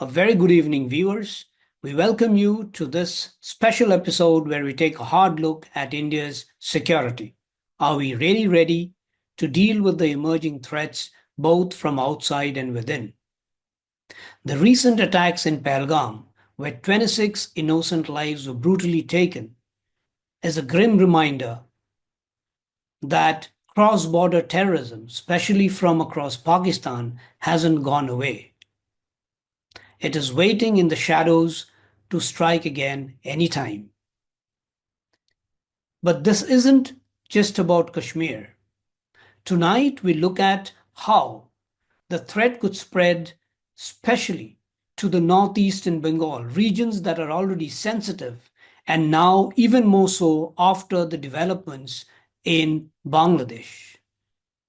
A very good evening, viewers. We welcome you to this special episode where we take a hard look at India's security. Are we really ready to deal with the emerging threats both from outside and within? The recent attacks in Pahalgam, where 26 innocent lives were brutally taken, is a grim reminder that cross-border terrorism, especially from across Pakistan, hasn't gone away. It is waiting in the shadows to strike again anytime. But this isn't just about Kashmir. Tonight we look at how the threat could spread, especially to the northeastern Bengal, regions that are already sensitive, and now even more so after the developments in Bangladesh.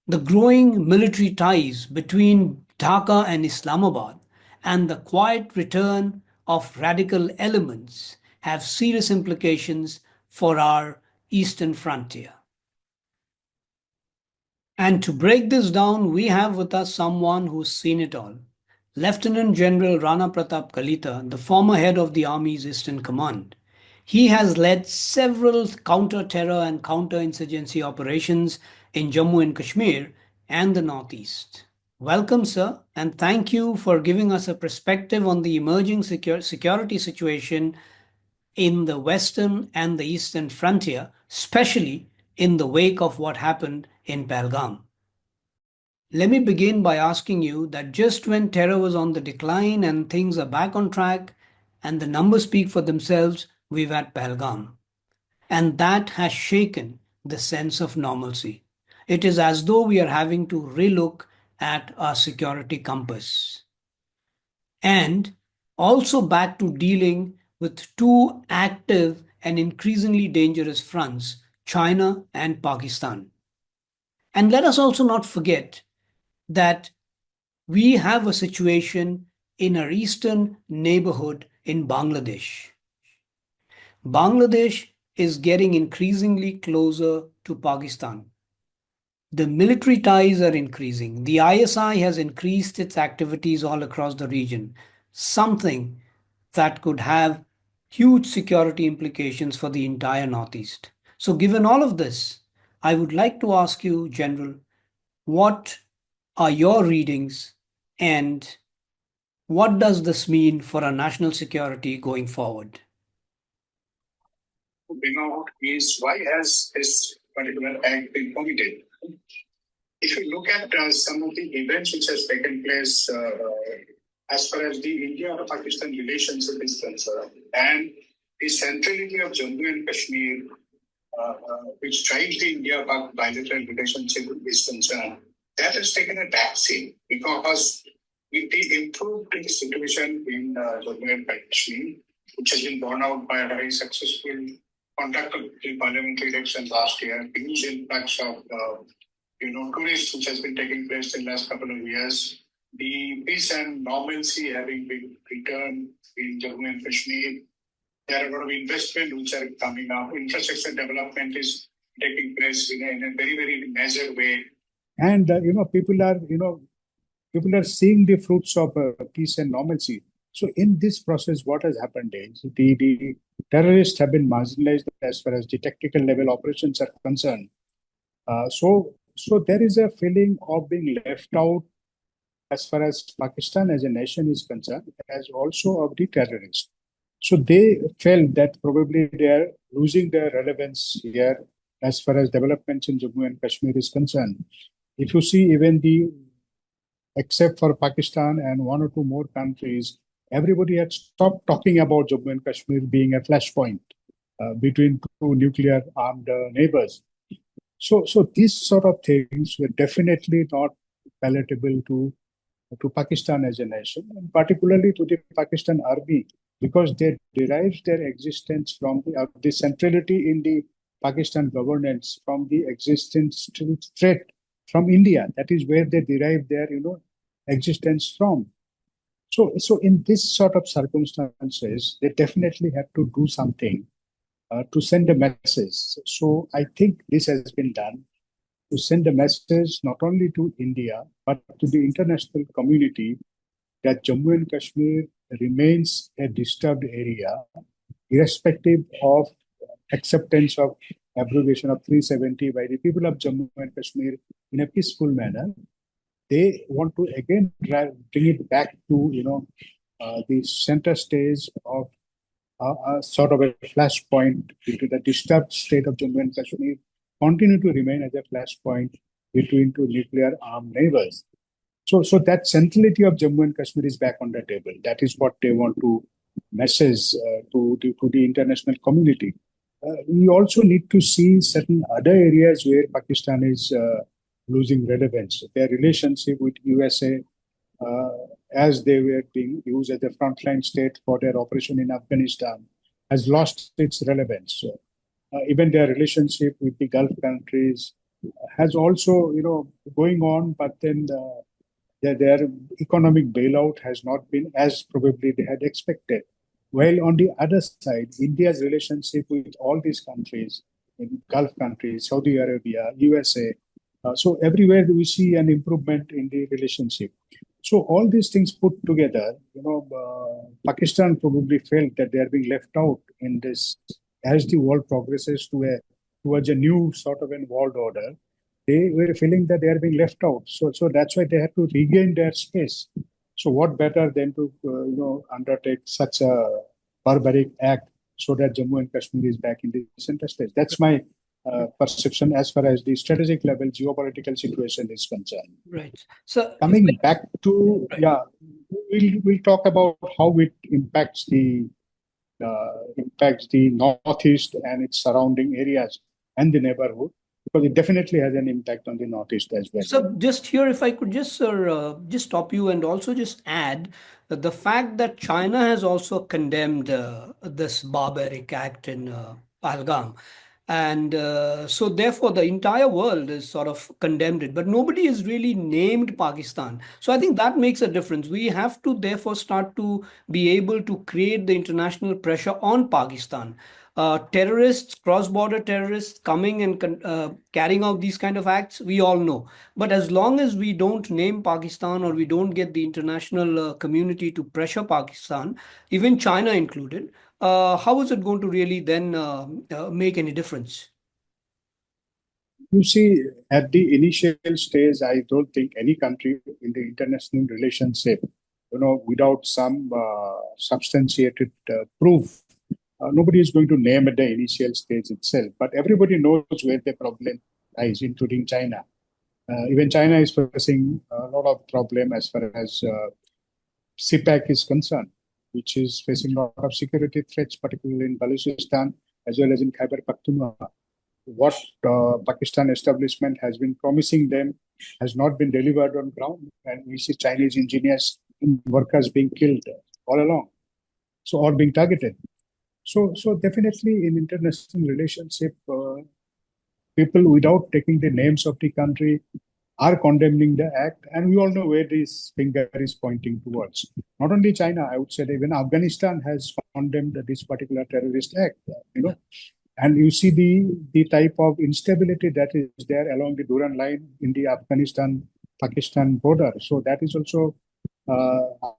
The growing military ties between Dhaka and Islamabad and the quiet return of radical elements have serious implications for our eastern frontier. And to break this down, we have with us someone who's seen it all. Lieutenant General Rana Pratap Kalita, the former head of the Army's Eastern Command. He has led several counter-terror and counter-insurgency operations in Jammu and Kashmir and the Northeast. Welcome, sir, and thank you for giving us a perspective on the emerging security situation in the western and the eastern frontier, especially in the wake of what happened in Pahalgam. Let me begin by asking you that just when terror was on the decline and things are back on track and the numbers speak for themselves, we've had Pahalgam. And that has shaken the sense of normalcy. It is as though we are having to relook at our security compass. And also back to dealing with two active and increasingly dangerous fronts, China and Pakistan. And let us also not forget that we have a situation in our eastern neighborhood in Bangladesh. Bangladesh is getting increasingly closer to Pakistan. The military ties are increasing. The ISI has increased its activities all across the region, something that could have huge security implications for the entire Northeast. So given all of this, I would like to ask you, General, what are your readings and what does this mean for our national security going forward? Is why has this particular act been committed? If you look at some of the events which has taken place as far as the India-Pakistan relationship is concerned, and the centrality of Jammu and Kashmir, which drives the India-Pak bilateral relationship is concerned, that has taken a backseat because with the improved situation in Jammu and Kashmir, which has been borne out by a very successful conduct of the parliamentary elections last year, huge influx of tourists which has been taking place in the last couple of years, the peace and normalcy having been returned in Jammu and Kashmir. There are a lot of investment which are coming up. Infrastructure development is taking place in a very, very measured way. And people are seeing the fruits of peace and normalcy. So in this process, what has happened is the terrorists have been marginalized as far as the tactical level operations are concerned. So there is a feeling of being left out as far as Pakistan as a nation is concerned, as also of the terrorists. So they felt that probably they are losing their relevance here as far as developments in Jammu and Kashmir is concerned. If you see except for Pakistan and one or two more countries, everybody had stopped talking about Jammu and Kashmir being a flashpoint between two nuclear armed neighbors. So these sort of things were definitely not palatable to Pakistan as a nation, and particularly to the Pakistan army, because they derive their existence from the centrality in the Pakistan governance from the existence to threat from India. That is where they derive their existence from. So in this sort of circumstances, they definitely have to do something to send a message. So I think this has been done to send a message not only to India, but to the international community that Jammu and Kashmir remains a disturbed area, irrespective of acceptance of abrogation of 370 by the people of Jammu and Kashmir in a peaceful manner. They want to again bring it back to the center stage of a sort of a flashpoint into the disturbed state of Jammu and Kashmir, continue to remain as a flashpoint between two nuclear armed neighbors. So that centrality of Jammu and Kashmir is back on the table. That is what they want to message to the international community. We also need to see certain other areas where Pakistan is losing relevance. Their relationship with USA, as they were being used as a frontline state for their operation in Afghanistan, has lost its relevance. Even their relationship with the Gulf countries has also, going on, but then their economic bailout has not been as probably they had expected. While on the other side, India's relationship with all these countries, in Gulf countries, Saudi Arabia, USA, so everywhere we see an improvement in the relationship. So all these things put together, Pakistan probably felt that they are being left out in this as the world progresses towards a new sort of a world order. They were feeling that they are being left out. So that's why they had to regain their space. So what better than to undertake such a barbaric act so that Jammu and Kashmir is back in the center stage. That's my perception as far as the strategic level geopolitical situation is concerned. Right. So coming back to we'll talk about how it impacts the northeast and its surrounding areas and the neighborhood, because it definitely has an impact on the northeast as well. So just here, if I could just, sir, just stop you and also just add the fact that China has also condemned this barbaric act in Pahalgam. And so therefore the entire world is sort of condemned it, but nobody has really named Pakistan. So I think that makes a difference. We have to therefore start to be able to create the international pressure on Pakistan. Terrorists, cross-border terrorists coming and carrying out these kind of acts, we all know. But as long as we don't name Pakistan or we don't get the international community to pressure Pakistan, even China included, how is it going to really then make any difference? You see, at the initial stage, I don't think any country in the international relationship, without some substantiated proof, nobody is going to name at the initial stage itself. But everybody knows where the problem lies, including China. Even China is facing a lot of problem as far as CPAC is concerned, which is facing a lot of security threats, particularly in Balochistan as well as in Khyber Pakhtunkhwa. What Pakistan establishment has been promising them has not been delivered on ground, and we see Chinese engineers and workers being killed all along, or being targeted. So definitely in international relationship, people without taking the names of the country are condemning the act, and we all know where this finger is pointing towards. Not only China, I would say that even Afghanistan has condemned this particular terrorist act. And you see the type of instability that is there along the Duran line in the Afghanistan-Pakistan border. So that is also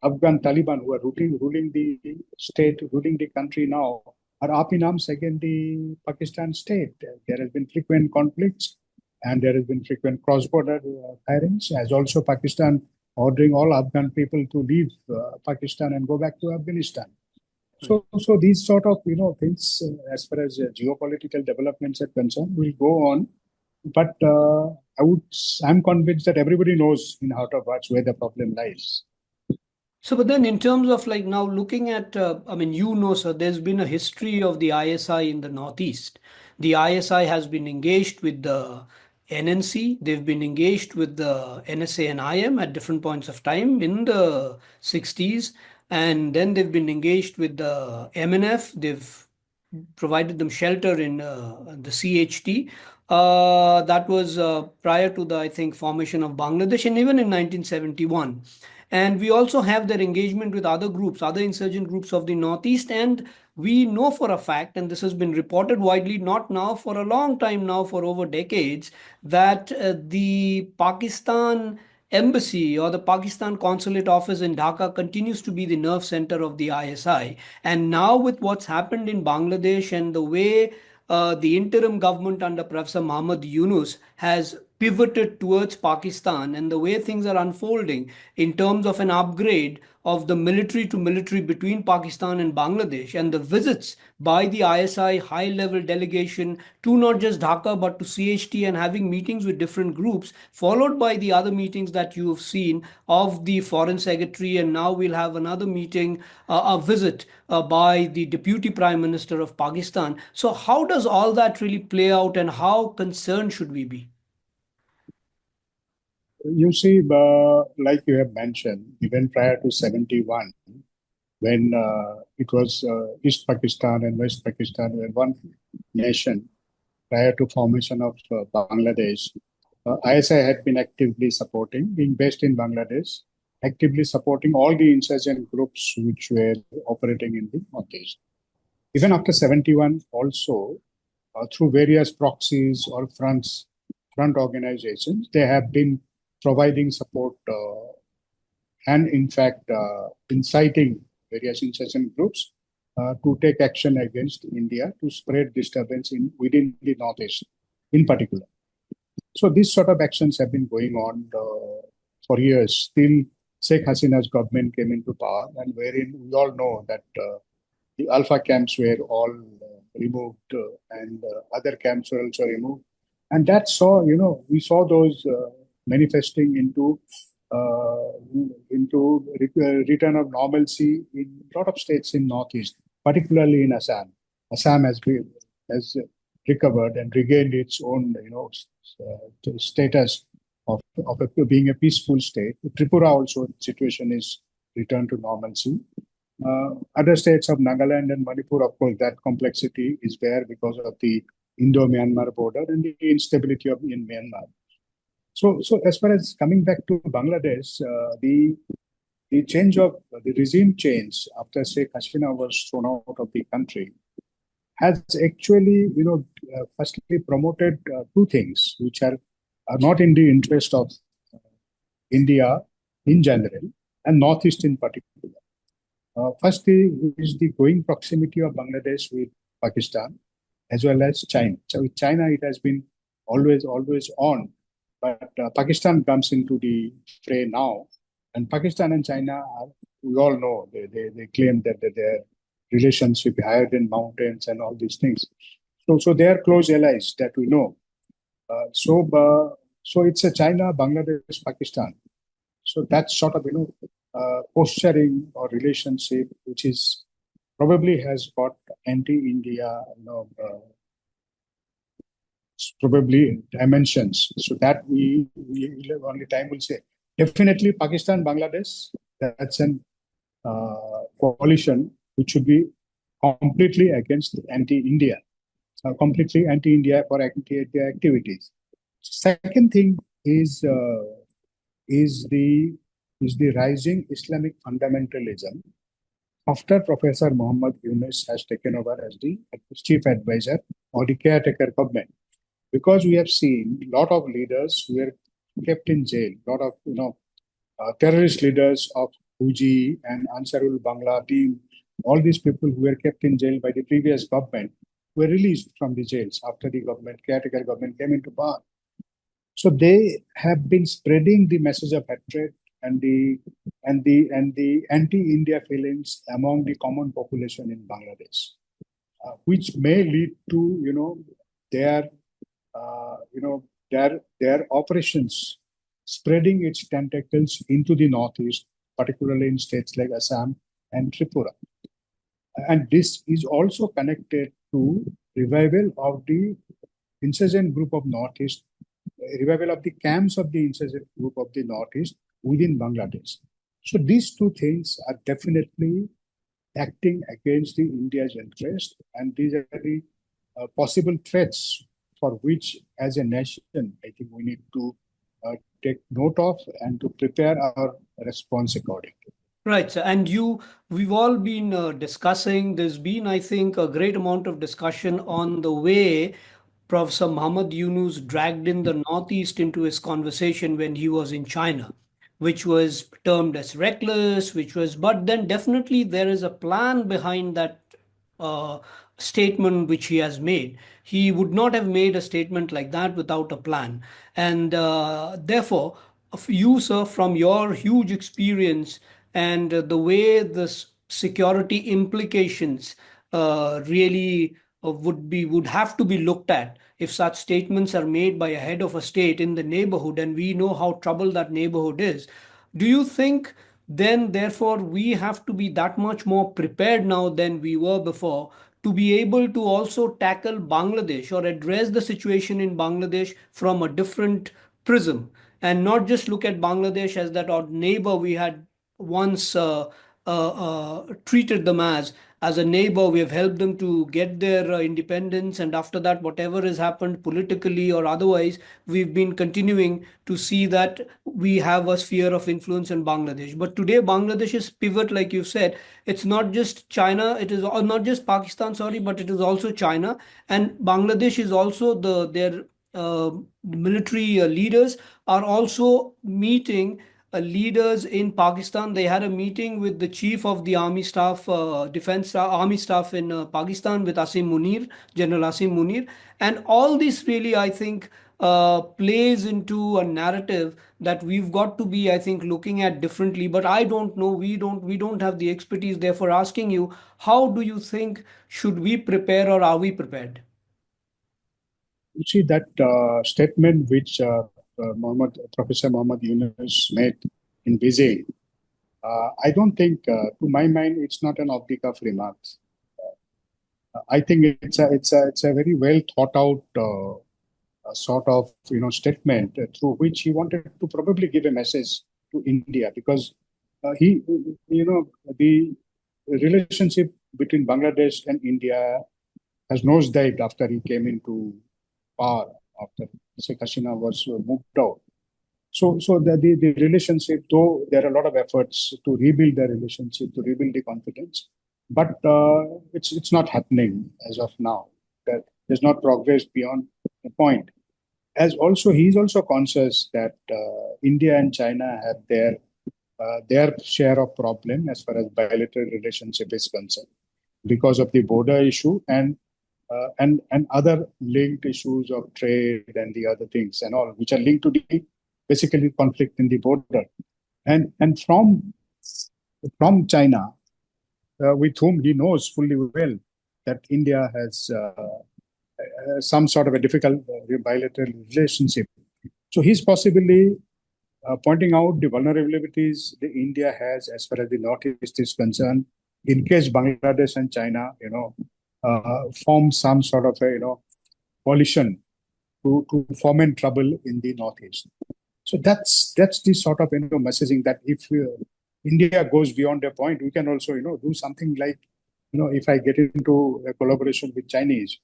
Afghan Taliban who are ruling the state, ruling the country now, are up in arms against the Pakistan state. There has been frequent conflicts and there has been frequent cross-border firings, as also Pakistan ordering all Afghan people to leave Pakistan and go back to Afghanistan. So these sort of things, as far as geopolitical developments are concerned, will go on. But I'm convinced that everybody knows in heart of hearts where the problem lies. So, but then in terms of like now looking at, sir, there's been a history of the ISI in the Northeast. The ISI has been engaged with the NNC. They've been engaged with the NSA and IM at different points of time in the 60s. And then they've been engaged with the MNF. They've provided them shelter in the CHT. That was prior to the, I think, formation of Bangladesh, and even in 1971. And we also have their engagement with other groups, other insurgent groups of the Northeast. And we know for a fact, and this has been reported widely, not now, for a long time now, for over decades, that the Pakistan embassy or the Pakistan consulate office in Dhaka continues to be the nerve center of the ISI. And now, with what's happened in Bangladesh and the way the interim government under Professor Muhammad Yunus has pivoted towards Pakistan and the way things are unfolding in terms of an upgrade of the military to military between Pakistan and Bangladesh, and the visits by the ISI high level delegation to not just Dhaka but to CHT and having meetings with different groups, followed by the other meetings that you have seen of the foreign secretary, and now we'll have another meeting, a visit by the deputy prime minister of Pakistan. So how does all that really play out, and how concerned should we be? You see, like you have mentioned, even prior to 71, when it was East Pakistan and West Pakistan were one nation prior to formation of Bangladesh, ISI had been actively supporting, being based in Bangladesh, actively supporting all the insurgent groups which were operating in the Northeast. Even after 71 also, through various proxies or front organizations, they have been providing support and in fact inciting various insurgent groups to take action against India to spread disturbance within the Northeast in particular. So these sort of actions have been going on for years till Sheikh Hasina's government came into power, and wherein we all know that the Alpha camps were all removed and other camps were also removed. And that saw, we saw those manifesting into return of normalcy in a lot of states in Northeast, particularly in Assam. Assam has recovered and regained its own, status of being a peaceful state. Tripura also situation is returned to normalcy. Other states of Nagaland and Manipur, of course, that complexity is there because of the Indo-Myanmar border and the instability in Myanmar. So as far as coming back to Bangladesh, the regime change after Sheikh Hasina was thrown out of the country has actually, firstly promoted two things which are not in the interest of India in general and Northeast in particular. First is the growing proximity of Bangladesh with Pakistan as well as China. So with China, it has been always on, but Pakistan comes into the fray now, and Pakistan and China, we all know, they claim that their relationship higher than mountains and all these things. So they are close allies that we know. So it's a China, Bangladesh, Pakistan. So that's sort of posturing or relationship which is probably has got anti-India, probably dimensions. So that we only time will say. Definitely Pakistan, Bangladesh, that's an coalition which should be completely against anti-India, completely anti-India for anti-India activities. Second thing is the rising Islamic fundamentalism after Professor Muhammad Yunus has taken over as the chief advisor or the caretaker government. Because we have seen a lot of leaders who were kept in jail, a lot of terrorist leaders of Huji and Ansarul Bangla team, all these people who were kept in jail by the previous government were released from the jails after the caretaker government came into power. So they have been spreading the message of hatred and the anti-India feelings among the common population in Bangladesh, which may lead to their operations spreading its tentacles into the Northeast, particularly in states like Assam and Tripura. And this is also connected to revival of the insurgent group of Northeast, revival of the camps of the insurgent group of the Northeast within Bangladesh. So these two things are definitely acting against the India's interest, and these are the possible threats for which, as a nation, I think we need to take note of and to prepare our response accordingly. Right, sir. And we've all been discussing, there's been, I think, a great amount of discussion on the way Professor Muhammad Yunus dragged in the Northeast into his conversation when he was in China. which was termed as reckless, but then definitely there is a plan behind that uh, statement which he has made. He would not have made a statement like that without a plan. And therefore, you, sir, from your huge experience and the way this security implications really would have to be looked at if such statements are made by a head of a state in the neighborhood, and we know how troubled that neighborhood is. Do you think then, therefore, we have to be that much more prepared now than we were before to be able to also tackle Bangladesh or address the situation in Bangladesh from a different prism and not just look at Bangladesh as that odd neighbor we had once treated them as a neighbor? We have helped them to get their independence, and after that, whatever has happened politically or otherwise, we've been continuing to see that we have a sphere of influence in Bangladesh. But today, Bangladesh's pivot, like you've said, it's not just China, it is not just Pakistan, sorry, but it is also China, and Bangladesh is also their military leaders are also meeting leaders in Pakistan. They had a meeting with the chief of the army staff, army staff in Pakistan, with Asim Munir, General Asim Munir, and all this really, I think, plays into a narrative that we've got to be, I think, looking at differently. But I don't know. We don't have the expertise. Therefore, asking you, how do you think should we prepare, or are we prepared? You see that statement which Professor Mohammad Yunus made in Beijing. I don't think, to my mind, it's not an off-the-cuff remark. I think it's a very well thought out sort of statement through which he wanted to probably give a message to India, because he the relationship between Bangladesh and India has nosedived after he came into power, after Sheikh Hasina was moved out. So the relationship, though there are a lot of efforts to rebuild the relationship, to rebuild the confidence, but it's not happening as of now. That there's not progress beyond the point. As also, he is also conscious that India and China have their share of problem as far as bilateral relationship is concerned, because of the border issue and other linked issues of trade and the other things and all, which are linked to the basically conflict in the border. And from China, with whom he knows fully well that India has some sort of a difficult bilateral relationship. So he's possibly pointing out the vulnerabilities that India has as far as the Northeast is concerned, in case Bangladesh and China, form some sort of a coalition to foment trouble in the Northeast. So that's the sort of messaging that if India goes beyond a point, we can also do something like if I get into a collaboration with Chinese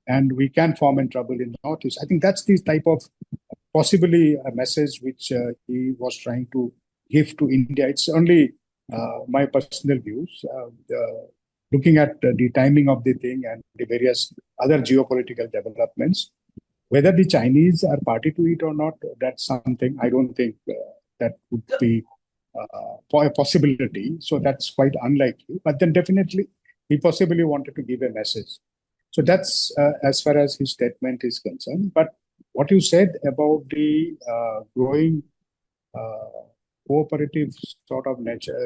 and we can foment trouble in Northeast. I think that's the type of possibly a message which he was trying to give to India. It's only my personal views. Looking at the timing of the thing and the various other geopolitical developments, whether the Chinese are party to it or not, that's something I don't think that would be a possibility. So that's quite unlikely. But then definitely he possibly wanted to give a message. So that's as far as his statement is concerned. But what you said about the growing cooperative sort of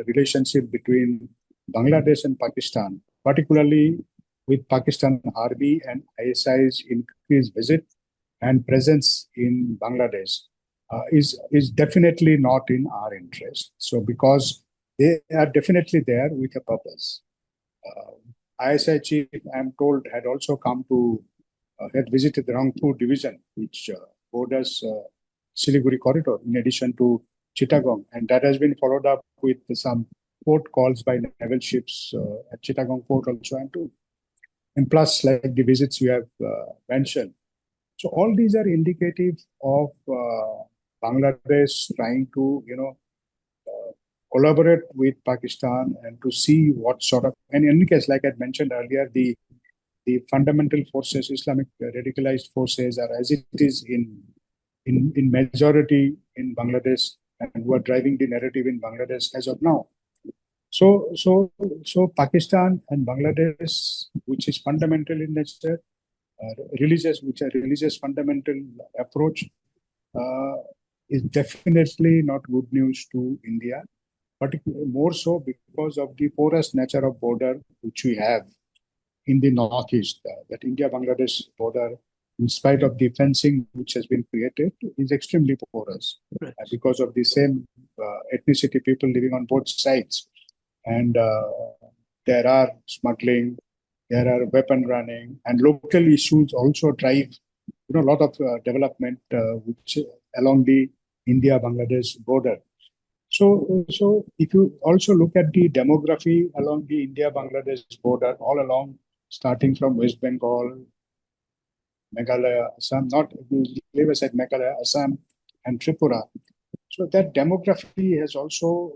relationship between Bangladesh and Pakistan, particularly with Pakistan Army and ISI's increased visit and presence in Bangladesh, is definitely not in our interest. So because they are definitely there with a purpose. ISI chief, I'm told, had also come to, had visited the Rangpur division, which borders Siliguri corridor, in addition to Chittagong. And that has been followed up with some port calls by naval ships at Chittagong port also, and plus like the visits you have mentioned. So all these are indicative of Bangladesh trying to, collaborate with Pakistan and to see what sort of, and in any case, like I mentioned earlier, the fundamental forces, Islamic radicalized forces, are as it is in majority in Bangladesh and who are driving the narrative in Bangladesh as of now. So Pakistan and Bangladesh, which is fundamental in nature, which are religious fundamental approach, is definitely not good news to India, particularly more so because of the porous nature of border which we have in the northeast. That India-Bangladesh border, in spite of the fencing which has been created, is extremely porous because of the same ethnicity people living on both sides. And there are smuggling, there are weapon running, and local issues also drive a lot of development which along the India-Bangladesh border. So if you also look at the demography along the India-Bangladesh border, all along, starting from West Bengal, Meghalaya, Assam, not leave aside Meghalaya, Assam, and Tripura. So that demography has also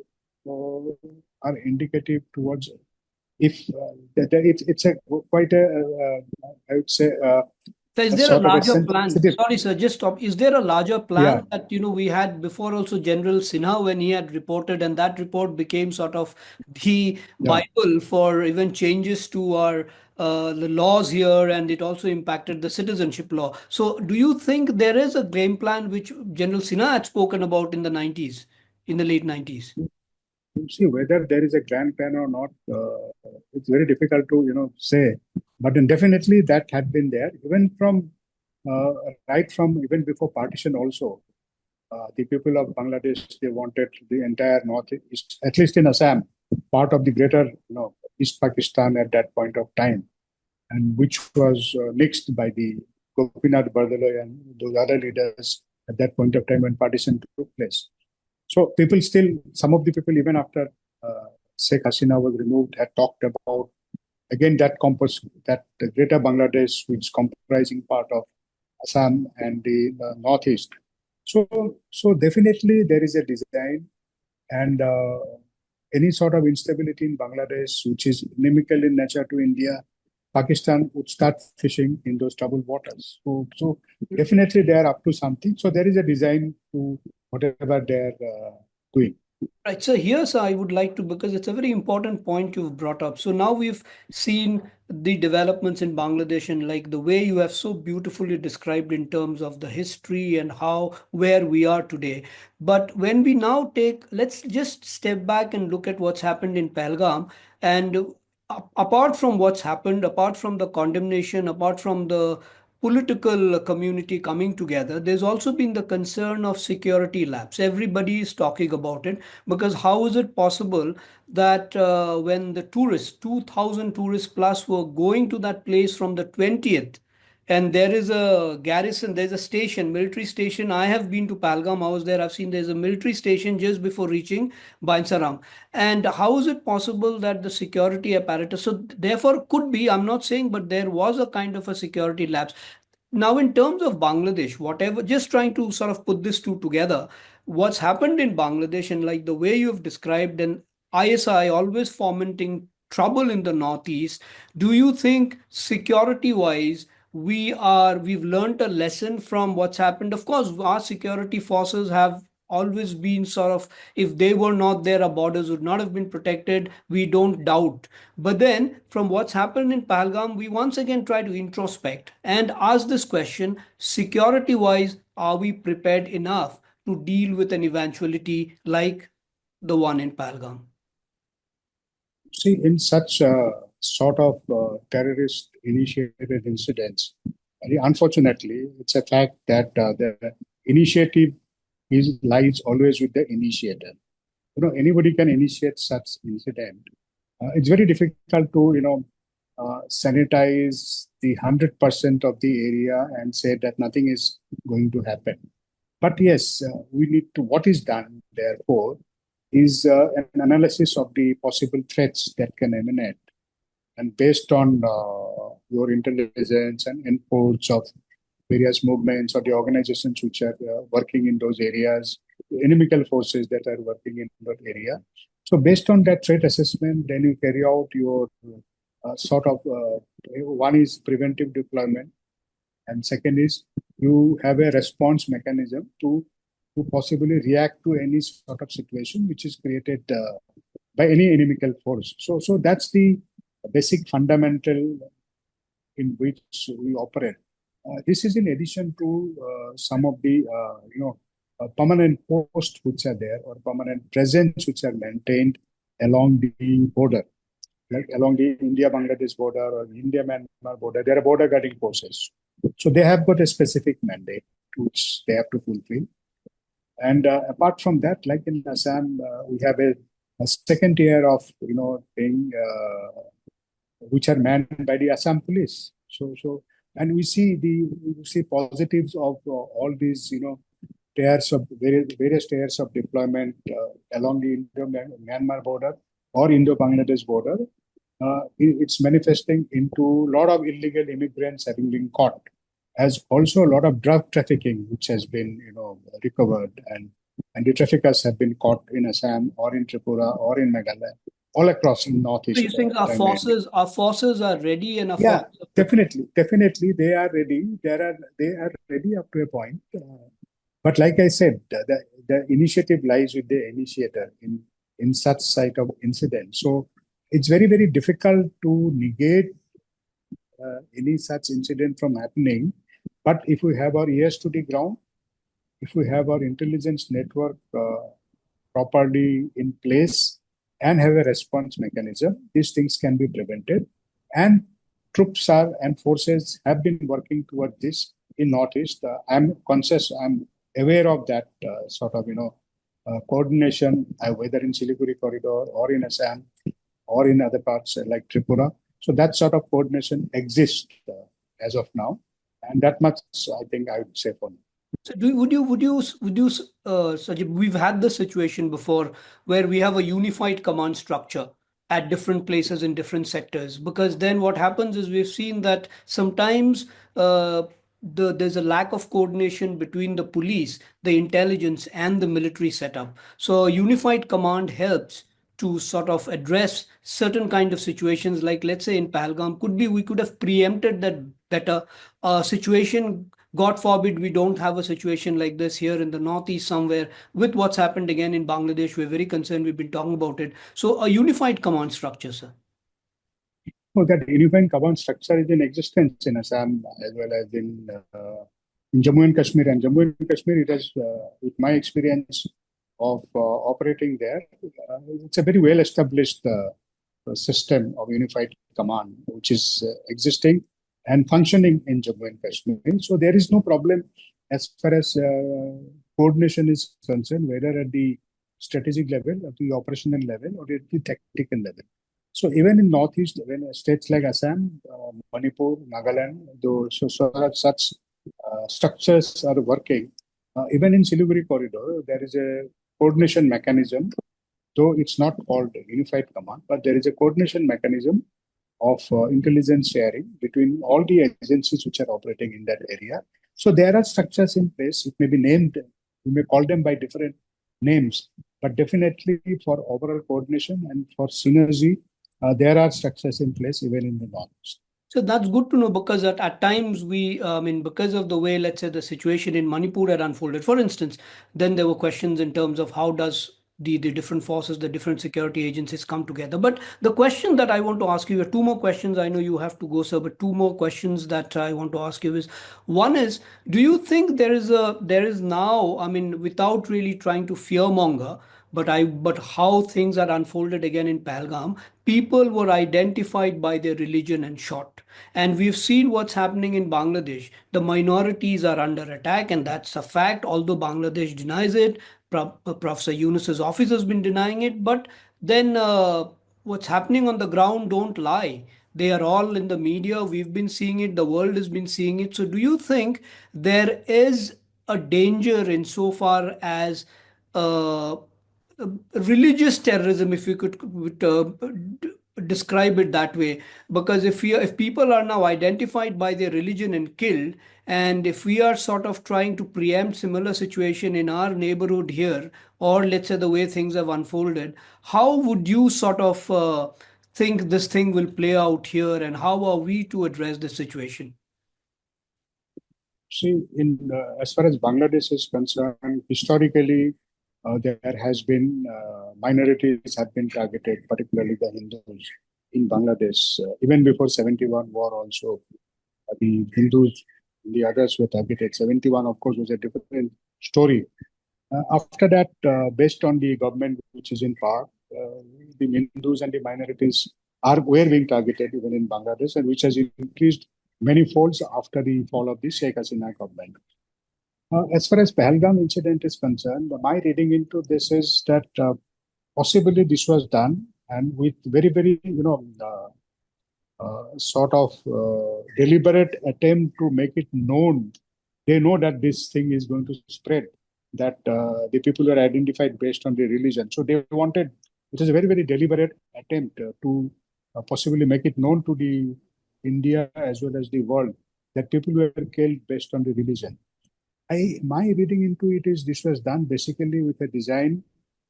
are indicative towards if it's a quite a I would say So is a there a sort of a larger plan? sensitive. Sorry, sir, just stop. Is there a larger Yeah. plan that we had before also General Sinha when he had reported, and that report became sort of the Yeah. Bible for even changes to our the laws here, and it also impacted the citizenship law. So do you think there is a game plan which General Sinha had spoken about in the 90s, in the late 90s? See whether there is a grand plan or not. It's very difficult to say, but then definitely that had been there even from right from even before partition. Also, the people of Bangladesh, they wanted the entire northeast, at least in Assam, part of the greater East Pakistan at that point of time, and which was nixed by the Gopinath Bardaloy and those other leaders at that point of time when partition took place. So people still, some of the people, even after Sheikh Hasina was removed, had talked about again that the greater Bangladesh, which is comprising part of Assam and the northeast. So definitely there is a design, and any sort of instability in Bangladesh, which is inimical in nature to India, Pakistan would start fishing in those troubled waters. So definitely they are up to something. So there is a design to whatever they're doing. Right. So here's I would like to, because it's a very important point you've brought up. So now we've seen the developments in Bangladesh, and like the way you have so beautifully described in terms of the history and where we are today. But when we now let's just step back and look at what's happened in Pahalgam. And apart from what's happened, apart from the condemnation, apart from the political community coming together, there's also been the concern of security lapse. Everybody is talking about it, because how is it possible that when the tourists, 2,000 tourists plus, were going to that place from the 20th, and there is a garrison, there's a station, military station. I have been to Pahalgam, I was there, I've seen there's a military station just before reaching Bainsaram. And how is it possible that the security apparatus, so therefore could be, I'm not saying, but there was a kind of a security lapse. Now, in terms of Bangladesh, whatever, just trying to sort of put this two together, what's happened in Bangladesh, and like the way you've described, and ISI always fomenting trouble in the Northeast, do you think security wise, we've learned a lesson from what's happened? Of course, our security forces have always been sort of, if they were not there, our borders would not have been protected. We don't doubt. But then, from what's happened in Pahalgam, we once again try to introspect and ask this question: security wise, are we prepared enough to deal with an eventuality like the one in Pahalgam? See, in such sort of terrorist initiated incidents, unfortunately, it's a fact that the initiative lies always with the initiator. Anybody can initiate such incident. It's very difficult to sanitize the 100% of the area and say that nothing is going to happen. But yes, we need to. What is done, therefore, is an analysis of the possible threats that can emanate, and based on your intelligence and inputs of various movements or the organizations which are working in those areas, inimical forces that are working in that area. So based on that threat assessment, then you carry out your one is preventive deployment, and second is you have a response mechanism to to possibly react to any sort of situation which is created by any inimical force. So that's the basic fundamental in which we operate. This is in addition to some of the permanent posts which are there, or permanent presence which are maintained along the border, like along the India-Bangladesh border or India-Myanmar border. There are border guarding forces. So they have got a specific mandate which they have to fulfill. And apart from that, like in Assam, we have a second tier of thing which are manned by the Assam police. And we see positives of all these tiers of various tiers of deployment along the Indo-Myanmar border or Indo-Bangladesh border. It's manifesting into a lot of illegal immigrants having been caught, as also a lot of drug trafficking which has been recovered, and the traffickers have been caught in Assam or in Tripura or in Meghalaya, all across in Northeast. So you think our forces are ready and yeah, definitely they are ready. They are ready up to a point. But like I said, the initiative lies with the initiator in such site of incident. So it's very, very difficult to negate any such incident from happening. But if we have our ears to the ground, if we have our intelligence network properly in place and have a response mechanism, these things can be prevented. And troops and forces have been working toward this in Northeast. I'm conscious, I'm aware of that sort of, coordination, whether in Siliguri corridor or in Assam or in other parts like Tripura. So that sort of coordination exists as of now. And that much, I think I would say for now. So Sajib, we've had this situation before where we have a unified command structure at different places in different sectors, because then what happens is we've seen that sometimes there's a lack of coordination between the police, the intelligence, and the military setup. So a unified command helps to sort of address certain kind of situations, like let's say in Pahalgam, we could have preempted that a situation, God forbid, we don't have a situation like this here in the Northeast somewhere with what's happened again in Bangladesh. We're very concerned. We've been talking about it. So a unified command structure, sir. Well, that unified command structure is in existence in Assam as well as in Jammu and Kashmir. And Jammu and Kashmir, it has, with my experience of operating there, it's a very well-established system of unified command, which is existing and functioning in Jammu and Kashmir. So there is no problem as far as coordination is concerned, whether at the strategic level, at the operational level, or at the tactical level. So even in Northeast, when states like Assam, Manipur, Nagaland, such structures are working, even in Siliguri corridor, there is a coordination mechanism, though it's not called unified command, but there is a coordination mechanism of intelligence sharing between all the agencies which are operating in that area. So there are structures in place. It may be named, we may call them by different names, but definitely for overall coordination and for synergy, there are structures in place even in the Northeast. So that's good to know, because at times because of the way, let's say, the situation in Manipur had unfolded, for instance, then there were questions in terms of how does the different forces, the different security agencies come together. But the question that I want to ask you, two more questions. I know you have to go, sir, but two more questions that I want to ask you is, one is, do you think there is now, without really trying to fearmonger, but how things are unfolded again in Pahalgam, people were identified by their religion and shot. And we've seen what's happening in Bangladesh. The minorities are under attack, and that's a fact, although Bangladesh denies it. Professor Yunus's office has been denying it. But then what's happening on the ground don't lie. They are all in the media. We've been seeing it. The world has been seeing it. So do you think there is a danger insofar as religious terrorism, if you could describe it that way? Because if people are now identified by their religion and killed, and if we are sort of trying to preempt similar situation in our neighborhood here, or let's say the way things have unfolded, how would you sort of think this thing will play out here, and how are we to address the situation? See, in as far as Bangladesh is concerned, historically, there has been minorities have been targeted, particularly the Hindus in Bangladesh. Even before 71 war also, the Hindus, the others were targeted. 71, of course, was a different story. After that, based on the government which is in power, the Hindus and the minorities were being targeted even in Bangladesh, and which has increased many folds after the fall of the Sheikh Hasina government. As far as Pahalgam incident is concerned, my reading into this is that possibly this was done and with very, very, sort of deliberate attempt to make it known. They know that this thing is going to spread, that the people were identified based on their religion. So they wanted, it was a very, very deliberate attempt to possibly make it known to the India as well as the world that people were killed based on the religion. My reading into it is this was done basically with a design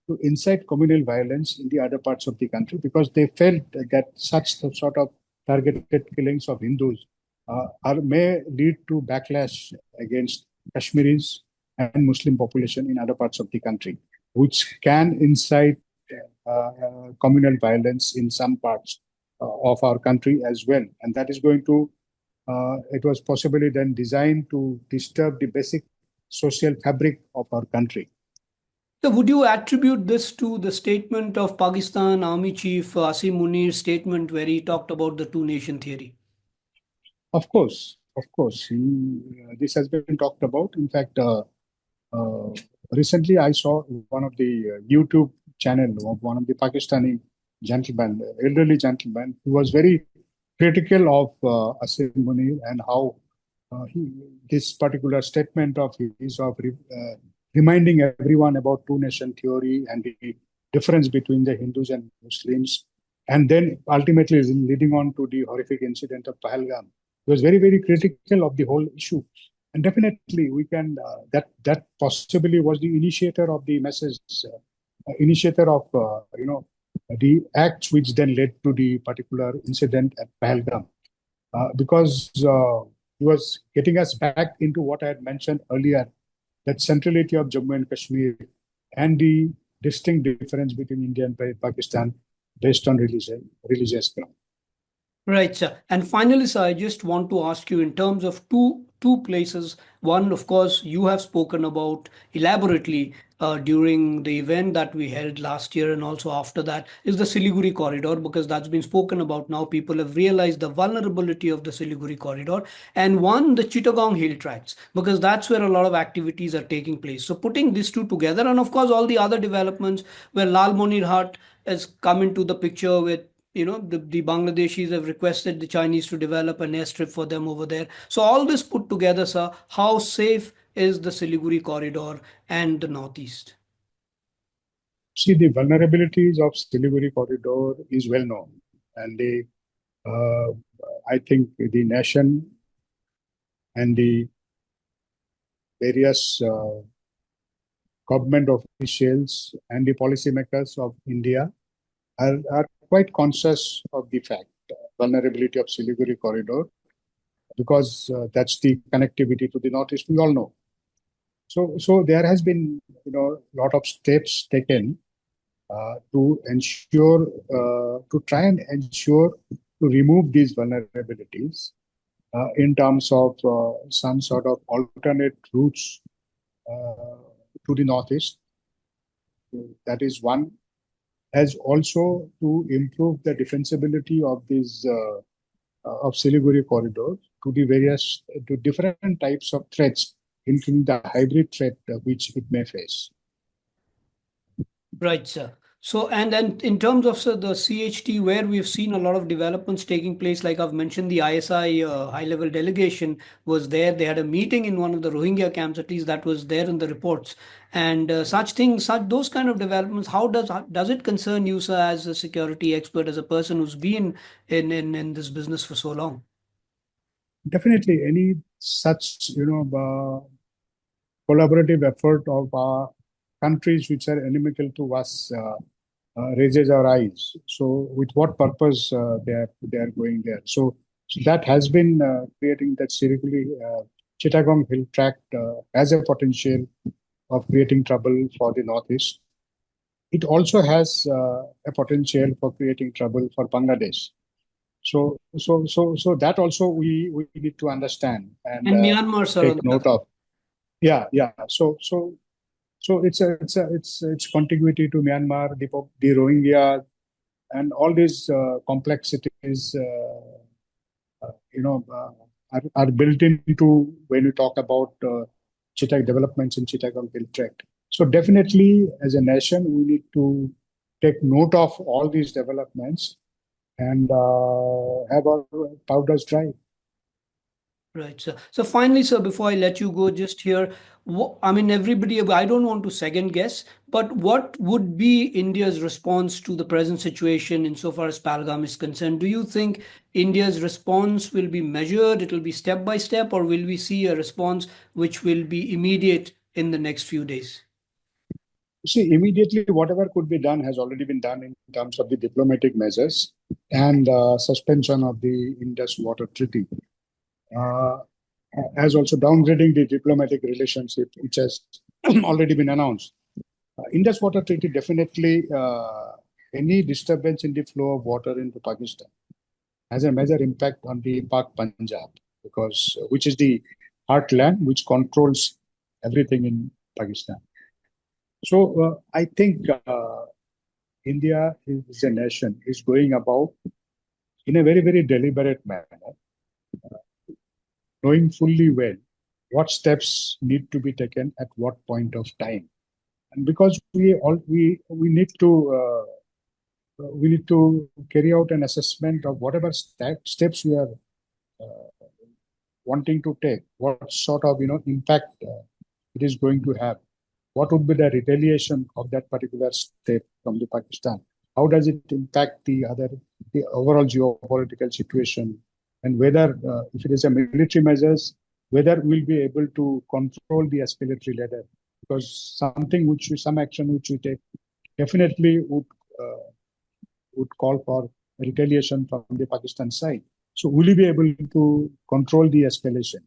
to incite communal violence in the other parts of the country because they felt that such sort of targeted killings of Hindus may lead to backlash against Kashmiris and Muslim population in other parts of the country, which can incite communal violence in some parts of our country as well. And that is going to, it was possibly then designed to disturb the basic social fabric of our country. So would you attribute this to the statement of Pakistan Army Chief Asim Munir's statement where he talked about the two-nation theory? Of course. This has been talked about. In fact, recently I saw one of the YouTube channel of one of the Pakistani gentlemen, elderly gentleman, who was very critical of Asim Munir and how this particular statement of his of reminding everyone about two-nation theory and the difference between the Hindus and Muslims, and then ultimately leading on to the horrific incident of Pahalgam. He was very, very critical of the whole issue. And definitely we can, that possibly was the initiator of the message, initiator of, the acts which then led to the particular incident at Pahalgam. Because he was getting us back into what I had mentioned earlier, that centrality of Jammu and Kashmir and the distinct difference between India and Pakistan based on religious ground. Right, sir. And finally, sir, I just want to ask you in terms of two places. One, of course, you have spoken about elaborately during the event that we held last year and also after that is the Siliguri corridor, because that's been spoken about now. People have realized the vulnerability of the Siliguri corridor. And one, the Chittagong Hill Tracts, because that's where a lot of activities are taking place. So putting these two together, and of course, all the other developments where Lal Monir Hut has come into the picture with the Bangladeshis have requested the Chinese to develop an airstrip for them over there. So all this put together, sir, how safe is the Siliguri corridor and the Northeast? See, the vulnerabilities of Siliguri corridor is well known. And I think the nation and the various government officials and the policymakers of India are quite conscious of the fact, vulnerability of Siliguri corridor, because that's the connectivity to the Northeast, we all know. So there has been, a lot of steps taken to ensure, to try and ensure to remove these vulnerabilities in terms of some sort of alternate routes to the Northeast. That is one. As also to improve the defensibility of these of Siliguri corridor to to different types of threats, including the hybrid threat which it may face. Right, sir. So, and then in terms of the CHT, where we've seen a lot of developments taking place, like I've mentioned, the ISI high-level delegation was there. They had a meeting in one of the Rohingya camps, at least that was there in the reports. And those kind of developments, how does it concern you, sir, as a security expert, as a person who's been in this business for so long? Definitely, any such collaborative effort of countries which are inimical to us raises our eyes. So, with what purpose they are going there? So that has been creating that Siliguri Chittagong Hill Tract has a potential of creating trouble for the Northeast. It also has a potential for creating trouble for Bangladesh. So that also we need to understand and And Myanmar, sir, on take the note other. of. Yeah. So it's contiguity to Myanmar, the Rohingya, and all these complexities. Are built into when you talk about developments in Chittagong Hill Tract. So definitely, as a nation, we need to take note of all these developments and have our powders dry. Right, sir. So finally, sir, before I let you go, just here, I mean, everybody, I don't want to second guess, but what would be India's response to the present situation insofar as Pahalgam is concerned? Do you think India's response will be measured, it will be step by step, or will we see a response which will be immediate in the next few days? See, immediately, whatever could be done has already been done in terms of the diplomatic measures and suspension of the Indus Water Treaty. As also downgrading the diplomatic relationship, which has already been announced. Indus Water Treaty definitely, any disturbance in the flow of water into Pakistan has a major impact on the Pak Punjab, because which is the heartland which controls everything in Pakistan. So I think India is a nation is going about in a very, very deliberate manner, knowing fully well what steps need to be taken at what point of time. And because we need to carry out an assessment of whatever steps we are wanting to take, what sort of impact it is going to have, what would be the retaliation of that particular step from the Pakistan, how does it impact the overall geopolitical situation, and whether if it is a military measures, whether we'll be able to control the escalatory ladder, because some action which we take definitely would call for retaliation from the Pakistan side. So will we be able to control the escalation?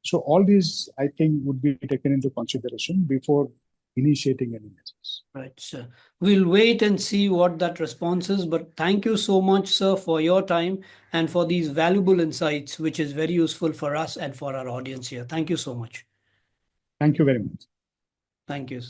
So all these, I think, would be taken into consideration before initiating any measures. Right, sir. We'll wait and see what that response is. But thank you so much, sir, for your time and for these valuable insights, which is very useful for us and for our audience here. Thank you so much. Thank you very much. Thank you.